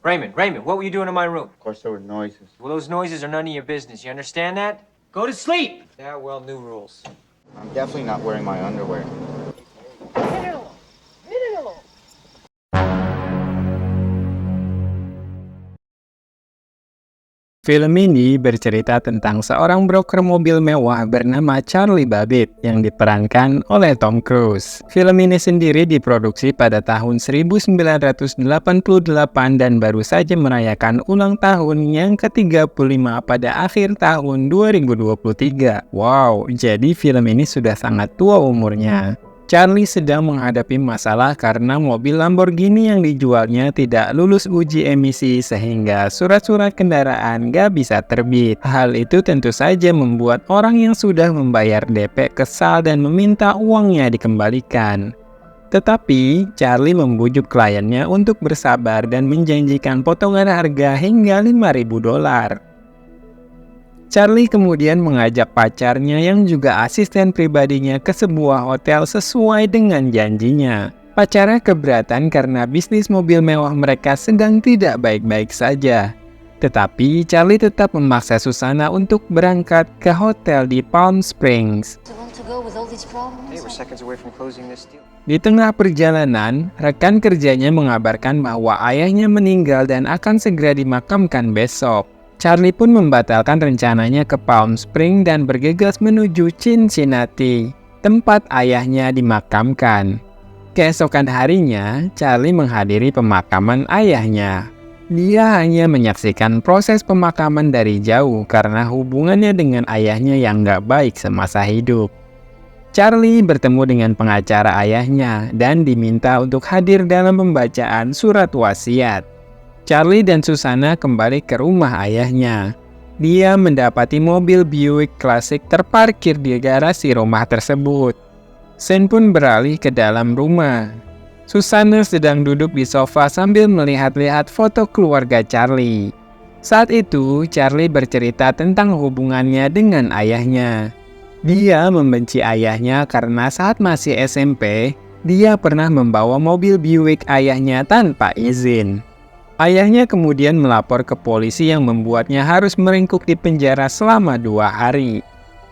Raymond, what were you doing in my room? Of course, there were noises. Well, those noises are none of your business. You understand that? Go to sleep! Yeah, well, new rules. I'm definitely not wearing my underwear. Film ini bercerita tentang seorang broker mobil mewah bernama Charlie Babbitt yang diperankan oleh Tom Cruise. Film ini sendiri diproduksi pada tahun 1988 dan baru saja merayakan ulang tahun yang ke-35 pada akhir tahun 2023. Wow, jadi film ini sudah sangat tua umurnya. Charlie sedang menghadapi masalah karena mobil Lamborghini yang dijualnya tidak lulus uji emisi sehingga surat-surat kendaraan gak bisa terbit. Hal itu tentu saja membuat orang yang sudah membayar DP kesal dan meminta uangnya dikembalikan. Tetapi, Charlie membujuk kliennya untuk bersabar dan menjanjikan potongan harga hingga $5.000. Charlie kemudian mengajak pacarnya yang juga asisten pribadinya ke sebuah hotel sesuai dengan janjinya. Pacarnya keberatan karena bisnis mobil mewah mereka sedang tidak baik-baik saja. Tetapi Charlie tetap memaksa Susana untuk berangkat ke hotel di Palm Springs. Hey, we're seconds away from closing this deal. Di tengah perjalanan, rekan kerjanya mengabarkan bahwa ayahnya meninggal dan akan segera dimakamkan besok. Charlie pun membatalkan rencananya ke Palm Springs dan bergegas menuju Cincinnati, tempat ayahnya dimakamkan. Keesokan harinya, Charlie menghadiri pemakaman ayahnya. Dia hanya menyaksikan proses pemakaman dari jauh karena hubungannya dengan ayahnya yang gak baik semasa hidup. Charlie bertemu dengan pengacara ayahnya dan diminta untuk hadir dalam pembacaan surat wasiat. Charlie dan Susana kembali ke rumah ayahnya. Dia mendapati mobil Buick klasik terparkir di garasi rumah tersebut. Shane pun beralih ke dalam rumah. Susana sedang duduk di sofa sambil melihat-lihat foto keluarga Charlie. Saat itu, Charlie bercerita tentang hubungannya dengan ayahnya. Dia membenci ayahnya karena saat masih SMP, dia pernah membawa mobil Buick ayahnya tanpa izin. Ayahnya kemudian melapor ke polisi yang membuatnya harus meringkuk di penjara selama 2 hari.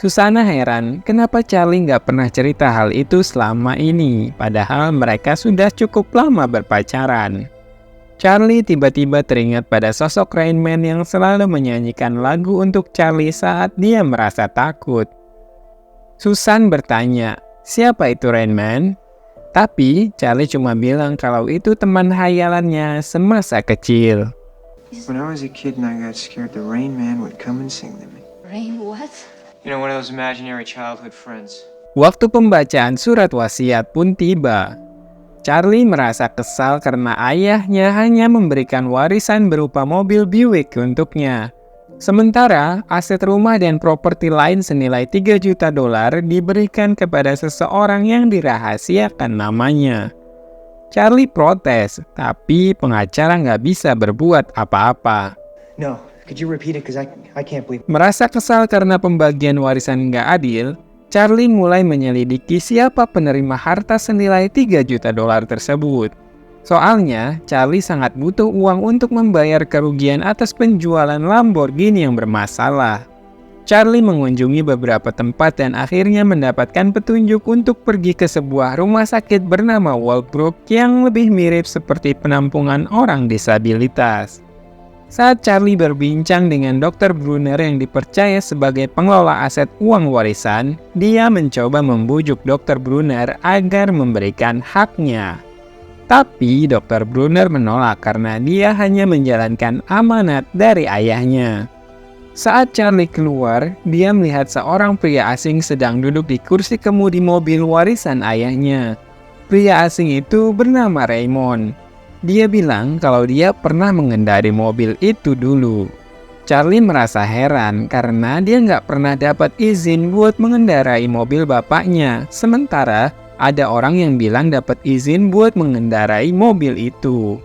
Susana heran kenapa Charlie nggak pernah cerita hal itu selama ini, padahal mereka sudah cukup lama berpacaran. Charlie tiba-tiba teringat pada sosok Rain Man yang selalu menyanyikan lagu untuk Charlie saat dia merasa takut. Susan bertanya, siapa itu Rain Man? Tapi Charlie cuma bilang kalau itu teman hayalannya semasa kecil. When I was a kid and I got scared, the Rain Man would come and sing to me. Rain what? You know, one of those imaginary childhood friends. Waktu pembacaan surat wasiat pun tiba. Charlie merasa kesal karena ayahnya hanya memberikan warisan berupa mobil Buick untuknya. Sementara, aset rumah dan properti lain senilai $3 juta diberikan kepada seseorang yang dirahasiakan namanya. Charlie protes, tapi pengacara nggak bisa berbuat apa-apa. No, could you repeat it? Because I can't believe. Merasa kesal karena pembagian warisan nggak adil, Charlie mulai menyelidiki siapa penerima harta senilai $3 juta tersebut. Soalnya, Charlie sangat butuh uang untuk membayar kerugian atas penjualan Lamborghini yang bermasalah. Charlie mengunjungi beberapa tempat dan akhirnya mendapatkan petunjuk untuk pergi ke sebuah rumah sakit bernama Walbrook yang lebih mirip seperti penampungan orang disabilitas. Saat Charlie berbincang dengan Dr. Brunner yang dipercaya sebagai pengelola aset uang warisan, dia mencoba membujuk Dr. Brunner agar memberikan haknya. Tapi Dr. Brunner menolak karena dia hanya menjalankan amanat dari ayahnya. Saat Charlie keluar, dia melihat seorang pria asing sedang duduk di kursi kemudi mobil warisan ayahnya. Pria asing itu bernama Raymond. Dia bilang kalau dia pernah mengendari mobil itu dulu. Charlie merasa heran karena dia nggak pernah dapat izin buat mengendarai mobil bapaknya. Sementara ada orang yang bilang dapat izin buat mengendarai mobil itu.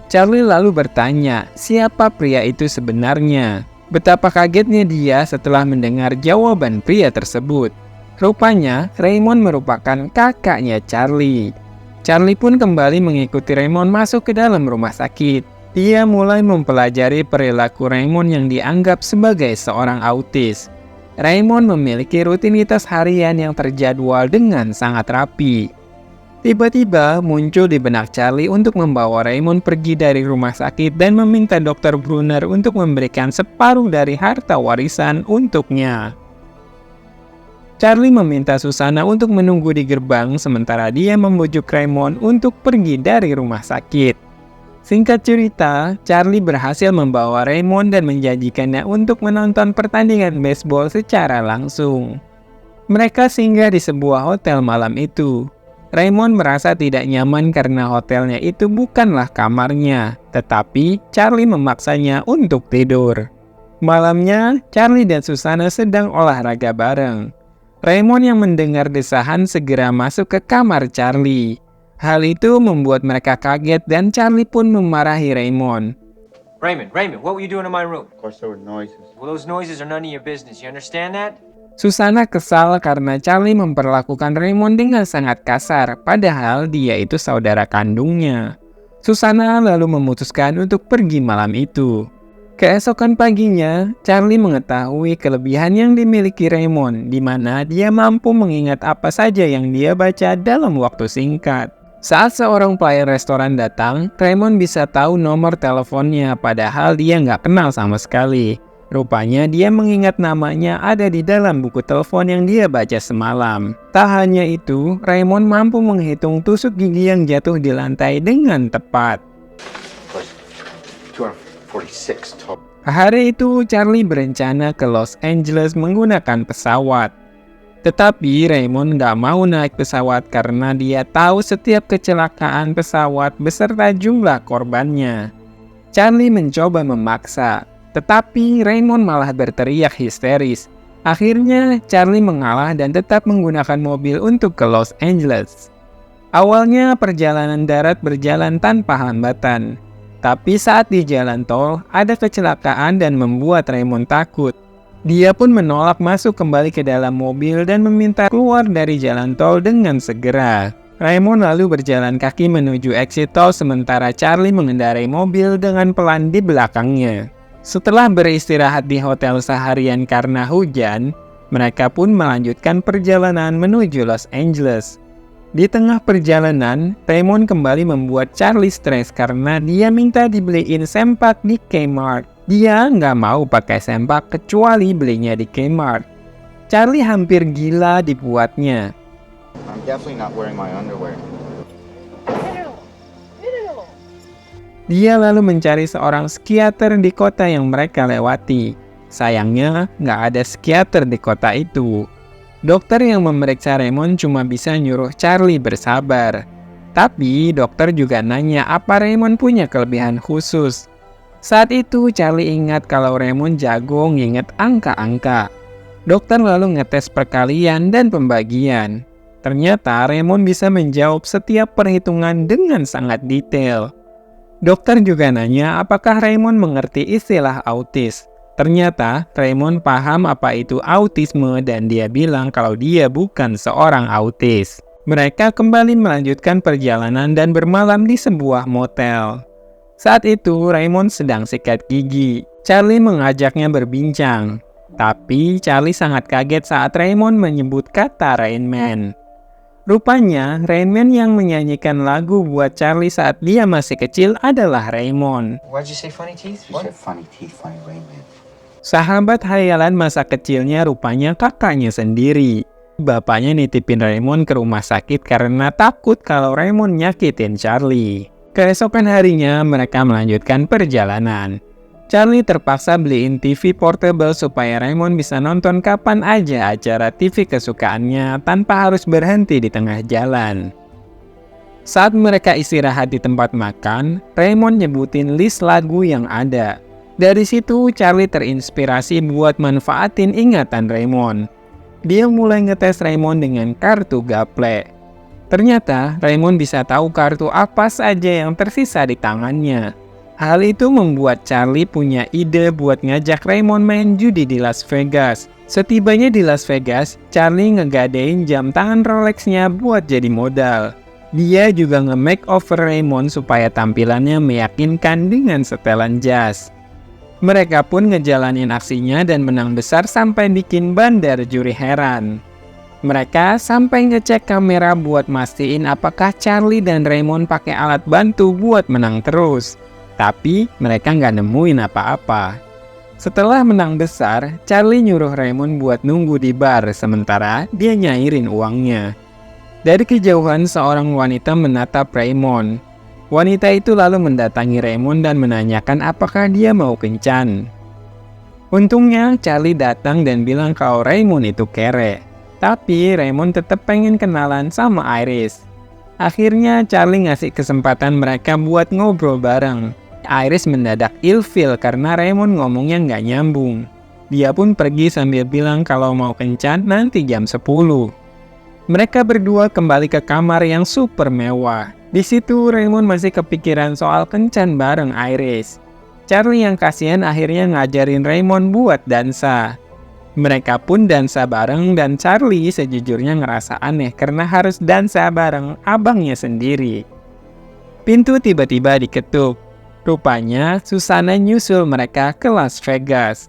Charlie lalu bertanya, siapa pria itu sebenarnya? Betapa kagetnya dia setelah mendengar jawaban pria tersebut. Rupanya, Raymond merupakan kakaknya Charlie. Charlie pun kembali mengikuti Raymond masuk ke dalam rumah sakit. Dia mulai mempelajari perilaku Raymond yang dianggap sebagai seorang autis. Raymond memiliki rutinitas harian yang terjadwal dengan sangat rapi. Tiba-tiba muncul di benak Charlie untuk membawa Raymond pergi dari rumah sakit dan meminta Dr. Brunner untuk memberikan separuh dari harta warisan untuknya. Charlie meminta Susanna untuk menunggu di gerbang sementara dia membujuk Raymond untuk pergi dari rumah sakit. Singkat cerita, Charlie berhasil membawa Raymond dan menjanjikannya untuk menonton pertandingan baseball secara langsung. Mereka singgah di sebuah hotel malam itu. Raymond merasa tidak nyaman karena hotelnya itu bukanlah kamarnya, tetapi Charlie memaksanya untuk tidur. Malamnya, Charlie dan Susanna sedang olahraga bareng. Raymond yang mendengar desahan segera masuk ke kamar Charlie. Hal itu membuat mereka kaget dan Charlie pun memarahi Raymond. Raymond, what were you doing in my room? Of course there were noises. Well, those noises are none of your business. You understand that? Susanna kesal karena Charlie memperlakukan Raymond dengan sangat kasar, padahal dia itu saudara kandungnya. Susanna lalu memutuskan untuk pergi malam itu. Keesokan paginya, Charlie mengetahui kelebihan yang dimiliki Raymond, di mana dia mampu mengingat apa saja yang dia baca dalam waktu singkat. Saat seorang pelayan restoran datang, Raymond bisa tahu nomor teleponnya, padahal dia nggak kenal sama sekali. Rupanya dia mengingat namanya ada di dalam buku telepon yang dia baca semalam. Tak hanya itu, Raymond mampu menghitung tusuk gigi yang jatuh di lantai dengan tepat. 246 total. Hari itu, Charlie berencana ke Los Angeles menggunakan pesawat. Tetapi Raymond nggak mau naik pesawat karena dia tahu setiap kecelakaan pesawat beserta jumlah korbannya. Charlie mencoba memaksa, tetapi Raymond malah berteriak histeris. Akhirnya, Charlie mengalah dan tetap menggunakan mobil untuk ke Los Angeles. Awalnya, perjalanan darat berjalan tanpa hambatan. Tapi saat di jalan tol, ada kecelakaan dan membuat Raymond takut. Dia pun menolak masuk kembali ke dalam mobil dan meminta keluar dari jalan tol dengan segera. Raymond lalu berjalan kaki menuju exit tol sementara Charlie mengendarai mobil dengan pelan di belakangnya. Setelah beristirahat di hotel seharian karena hujan, mereka pun melanjutkan perjalanan menuju Los Angeles. Di tengah perjalanan, Raymond kembali membuat Charlie stres karena dia minta dibeliin sempak di Kmart. Dia nggak mau pakai sempak kecuali belinya di Kmart. Charlie hampir gila dibuatnya. I'm definitely not wearing my underwear. Dia lalu mencari seorang psikiater di kota yang mereka lewati. Sayangnya, nggak ada psikiater di kota itu. Dokter yang memeriksa Raymond cuma bisa nyuruh Charlie bersabar. Tapi dokter juga nanya apa Raymond punya kelebihan khusus. Saat itu Charlie ingat kalau Raymond jago nginget angka-angka. Dokter lalu ngetes perkalian dan pembagian. Ternyata Raymond bisa menjawab setiap perhitungan dengan sangat detail. Dokter juga nanya apakah Raymond mengerti istilah autis. Ternyata Raymond paham apa itu autisme dan dia bilang kalau dia bukan seorang autis. Mereka kembali melanjutkan perjalanan dan bermalam di sebuah motel. Saat itu Raymond sedang sikat gigi. Charlie mengajaknya berbincang. Tapi Charlie sangat kaget saat Raymond menyebut kata Rain Man. Rupanya Rain Man yang menyanyikan lagu buat Charlie saat dia masih kecil adalah Raymond. Why'd you say funny teeth? She said funny teeth, funny Rain Man. Sahabat hayalan masa kecilnya rupanya kakaknya sendiri. Bapaknya nitipin Raymond ke rumah sakit karena takut kalau Raymond nyakitin Charlie. Keesokan harinya mereka melanjutkan perjalanan. Charlie terpaksa beliin TV portable supaya Raymond bisa nonton kapan aja acara TV kesukaannya tanpa harus berhenti di tengah jalan. Saat mereka istirahat di tempat makan, Raymond nyebutin list lagu yang ada. Dari situ Charlie terinspirasi buat manfaatin ingatan Raymond. Dia mulai ngetes Raymond dengan kartu gaple. Ternyata Raymond bisa tahu kartu apa saja yang tersisa di tangannya. Hal itu membuat Charlie punya ide buat ngajak Raymond main judi di Las Vegas. Setibanya di Las Vegas, Charlie ngegadein jam tangan Rolex-nya buat jadi modal. Dia juga nge-makeover Raymond supaya tampilannya meyakinkan dengan setelan jas. Mereka pun ngejalanin aksinya dan menang besar sampai bikin bandar juri heran. Mereka sampai ngecek kamera buat mastiin apakah Charlie dan Raymond pakai alat bantu buat menang terus. Tapi mereka nggak nemuin apa-apa. Setelah menang besar, Charlie nyuruh Raymond buat nunggu di bar sementara dia nyairin uangnya. Dari kejauhan seorang wanita menatap Raymond. Wanita itu lalu mendatangi Raymond dan menanyakan apakah dia mau kencan. Untungnya Charlie datang dan bilang kalau Raymond itu kere. Tapi Raymond tetap pengen kenalan sama Iris. Akhirnya Charlie ngasih kesempatan mereka buat ngobrol bareng. Iris mendadak ilfil karena Raymond ngomongnya nggak nyambung. Dia pun pergi sambil bilang kalau mau kencan nanti jam 10. Mereka berdua kembali ke kamar yang super mewah. Di situ Raymond masih kepikiran soal kencan bareng Iris. Charlie yang kasihan akhirnya ngajarin Raymond buat dansa. Mereka pun dansa bareng dan Charlie sejujurnya ngerasa aneh karena harus dansa bareng abangnya sendiri. Pintu tiba-tiba diketuk. Rupanya Susana nyusul mereka ke Las Vegas.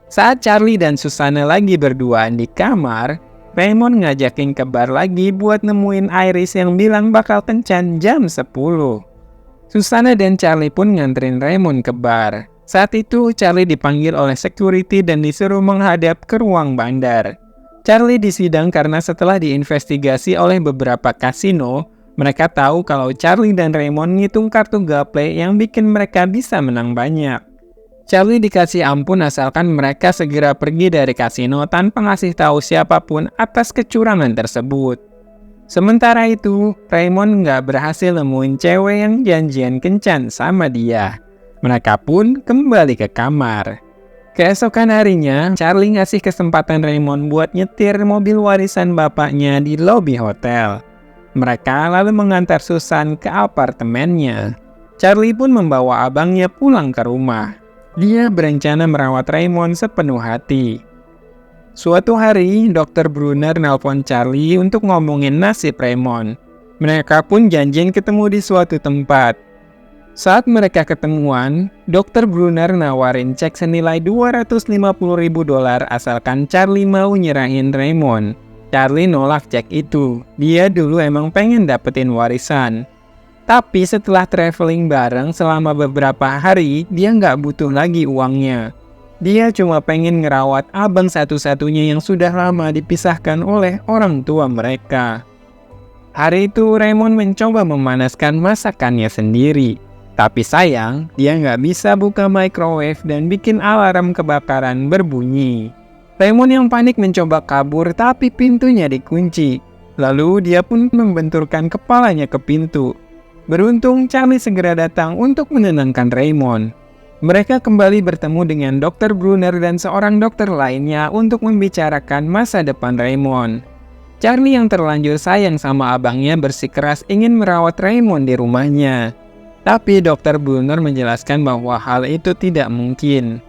Saat Charlie dan Susana lagi berduaan di kamar, Raymond ngajakin ke bar lagi buat nemuin Iris yang bilang bakal kencan jam 10. Susana dan Charlie pun nganterin Raymond ke bar. Saat itu Charlie dipanggil oleh security dan disuruh menghadap ke ruang bandar. Charlie disidang karena setelah diinvestigasi oleh beberapa kasino, mereka tahu kalau Charlie dan Raymond ngitung kartu gaple yang bikin mereka bisa menang banyak. Charlie dikasih ampun asalkan mereka segera pergi dari kasino tanpa ngasih tahu siapapun atas kecurangan tersebut. Sementara itu, Raymond nggak berhasil nemuin cewek yang janjian kencan sama dia. Mereka pun kembali ke kamar. Keesokan harinya, Charlie ngasih kesempatan Raymond buat nyetir mobil warisan bapaknya di lobi hotel. Mereka lalu mengantar Susan ke apartemennya. Charlie pun membawa abangnya pulang ke rumah. Dia berencana merawat Raymond sepenuh hati. Suatu hari, Dr. Brunner nelpon Charlie untuk ngomongin nasib Raymond. Mereka pun janjian ketemu di suatu tempat. Saat mereka ketemuan, Dr. Brunner nawarin cek senilai $250.000 asalkan Charlie mau nyerahin Raymond. Charlie nolak cek itu. Dia dulu emang pengen dapetin warisan. Tapi setelah traveling bareng selama beberapa hari, dia nggak butuh lagi uangnya. Dia cuma pengen ngerawat abang satu-satunya yang sudah lama dipisahkan oleh orang tua mereka. Hari itu Raymond mencoba memanaskan masakannya sendiri. Tapi sayang, dia nggak bisa buka microwave dan bikin alarm kebakaran berbunyi. Raymond yang panik mencoba kabur tapi pintunya dikunci. Lalu dia pun membenturkan kepalanya ke pintu. Beruntung Charlie segera datang untuk menenangkan Raymond. Mereka kembali bertemu dengan Dr. Brunner dan seorang dokter lainnya untuk membicarakan masa depan Raymond. Charlie yang terlanjur sayang sama abangnya bersikeras ingin merawat Raymond di rumahnya. Tapi Dr. Brunner menjelaskan bahwa hal itu tidak mungkin.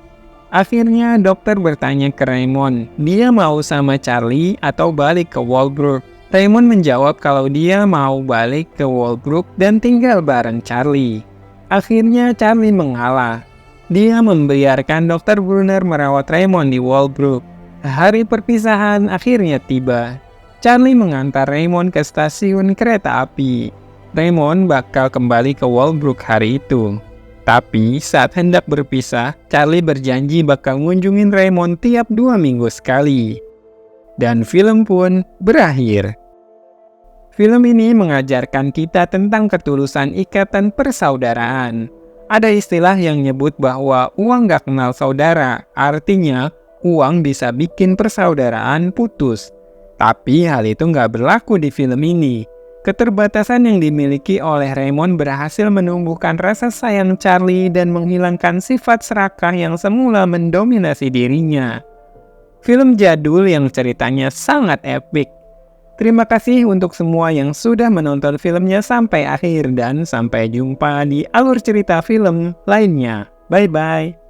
Akhirnya dokter bertanya ke Raymond, dia mau sama Charlie atau balik ke Walbrook. Raymond menjawab kalau dia mau balik ke Walbrook dan tinggal bareng Charlie. Akhirnya Charlie mengalah. Dia membiarkan Dr. Brunner merawat Raymond di Walbrook. Hari perpisahan akhirnya tiba. Charlie mengantar Raymond ke stasiun kereta api. Raymond bakal kembali ke Walbrook hari itu. Tapi saat hendak berpisah, Charlie berjanji bakal ngunjungin Raymond tiap 2 minggu sekali. Dan film pun berakhir. Film ini mengajarkan kita tentang ketulusan ikatan persaudaraan. Ada istilah yang nyebut bahwa uang gak kenal saudara, artinya uang bisa bikin persaudaraan putus. Tapi hal itu gak berlaku di film ini. Keterbatasan yang dimiliki oleh Raymond berhasil menumbuhkan rasa sayang Charlie dan menghilangkan sifat serakah yang semula mendominasi dirinya. Film jadul yang ceritanya sangat epik. Terima kasih untuk semua yang sudah menonton filmnya sampai akhir dan sampai jumpa di alur cerita film lainnya. Bye-bye.